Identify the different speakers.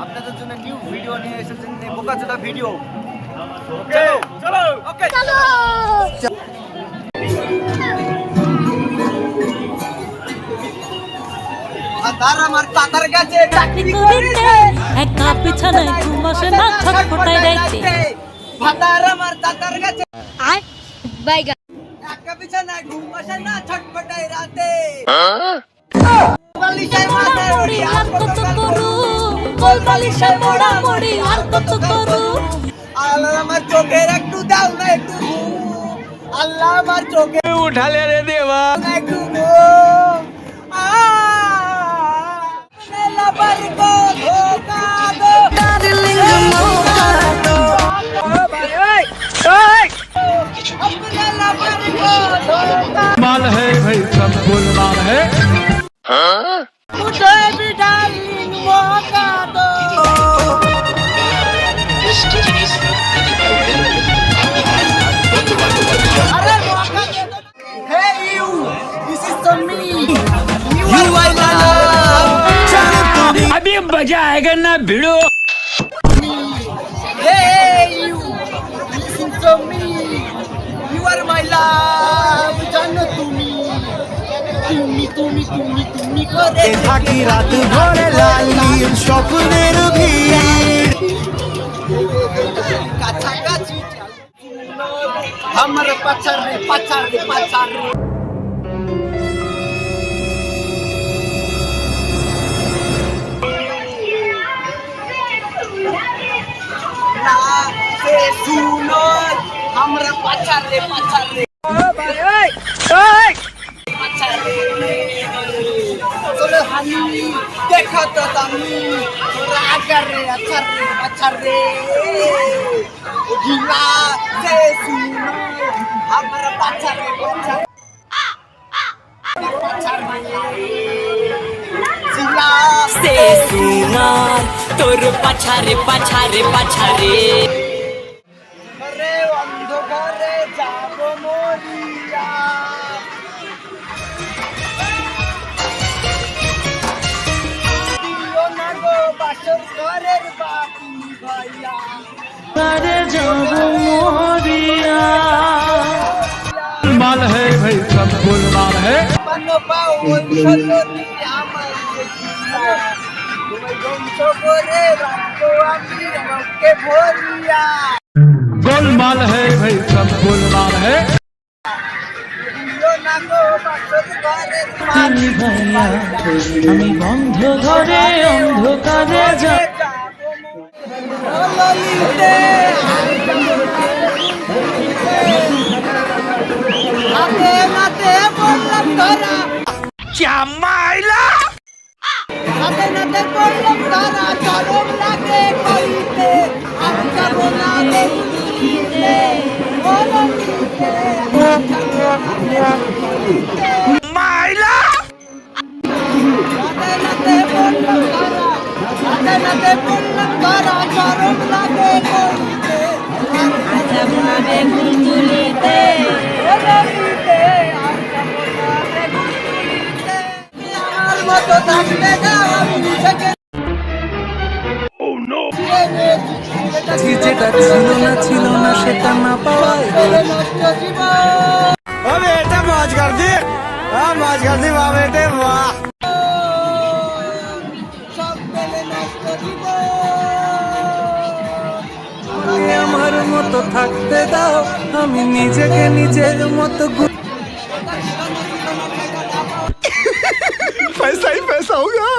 Speaker 1: আপনাদের জন্য new video নিয়ে এসেছেন, বোকাচোদা ভিডিও। তার আমার তাতার কাছে চাকরি করিতে,
Speaker 2: একা বিছানায় ঘুম আসে না, ছটফটায় রাইতে।
Speaker 1: ভাতার আমার তাতার কাছে
Speaker 2: আয় বাইগা,
Speaker 1: একা বিছানায় ঘুম আসে না, ছটফটায় রাতে। বালিশায় মাথা ওড়ি আর কত করু,
Speaker 2: গোল বালিশে মোড়া মোড়ি আর কত করু।
Speaker 1: আল্লাহ আমার চোখের একটু দাও না একটু ঘুম, আল্লাহ আমার চোখে
Speaker 3: উঠালে রে দেবা
Speaker 1: একটু ঘুম। লাবার কো ধোকা দো ডার্লিং ধোকা দো, अपने लवर को धोखा
Speaker 3: माल है भाई सब गुलमाल है।
Speaker 1: मुझे भी डार्लिंग मौका दो। अरे मौका दे दो। Hey you, this is for me. You are my love.
Speaker 3: अभी मजा आएगा ना भिड़ो।
Speaker 1: Hey you, listen to me. You are my love. জানো তুমি, তুমি তুমি তুমি তুমি করে
Speaker 4: থাকি রাত ভরে লালির স্বপ্নের ভিড়।
Speaker 1: কাছাকাছি আমার পাচার রে পাচার রে পাচার রে। না সে শুনো আমরা পাচার রে পাচার রে। পাচার রে চলো হানি দেখো তো তুমি রাগা রে আচ্ছা রে আচ্ছা রে। গিলা সে শুনো আমরা পাচার রে পাচার পাচার রে। জিলা
Speaker 2: সে সুনার তোর পাছারে পাছারে পাছারে।
Speaker 1: ঘরে অন্ধকারে যাব মরিয়া, দিও না গো বাসর ঘরের বাতি ভাইয়া।
Speaker 2: আরে যাব মরিয়া,
Speaker 3: माल है भाई सब गुलमाल है।
Speaker 1: পানো পাও ওই সজনী আমার দেখিয়া, তোমায় ধ্বংস করে রাখবো আমি রক্তে ভরিয়া।
Speaker 3: गोलमाल है भाई सब गुलमाल है।
Speaker 1: দিও না গো বাসর ঘরের
Speaker 2: তুমি ভাইয়া আমি বন্ধ ঘরে অন্ধকারে যা।
Speaker 1: হাতে নাতে বললাম ধরা,
Speaker 3: क्या माइला
Speaker 1: হাতে নাতে বললাম ধরা, চরম লাগে কইতে আমি যাব না দেখিতে বলতে
Speaker 3: माइला
Speaker 1: হাতে নাতে বললাম ধরা, হাতে নাতে বললাম ধরা, চরম লাগে কইতে আমি যাব না দেখিতে বলতে আমি যাব না দেখিতে। আমার মতো থাকতে দাও আমি নিজেকে।
Speaker 4: যেটা ছিল না সেটা না পাওয়ায়
Speaker 1: নষ্ট জীবন
Speaker 4: अबे बेटा मौज कर दी। हाँ मौज कर दी वाह बेटे वाह।
Speaker 1: সব পেলে নষ্ট জীবন।
Speaker 4: তুমি আমার মতো থাকতে দাও, আমি নিজেকে নিজের মতো पैसा ही पैसा होगा।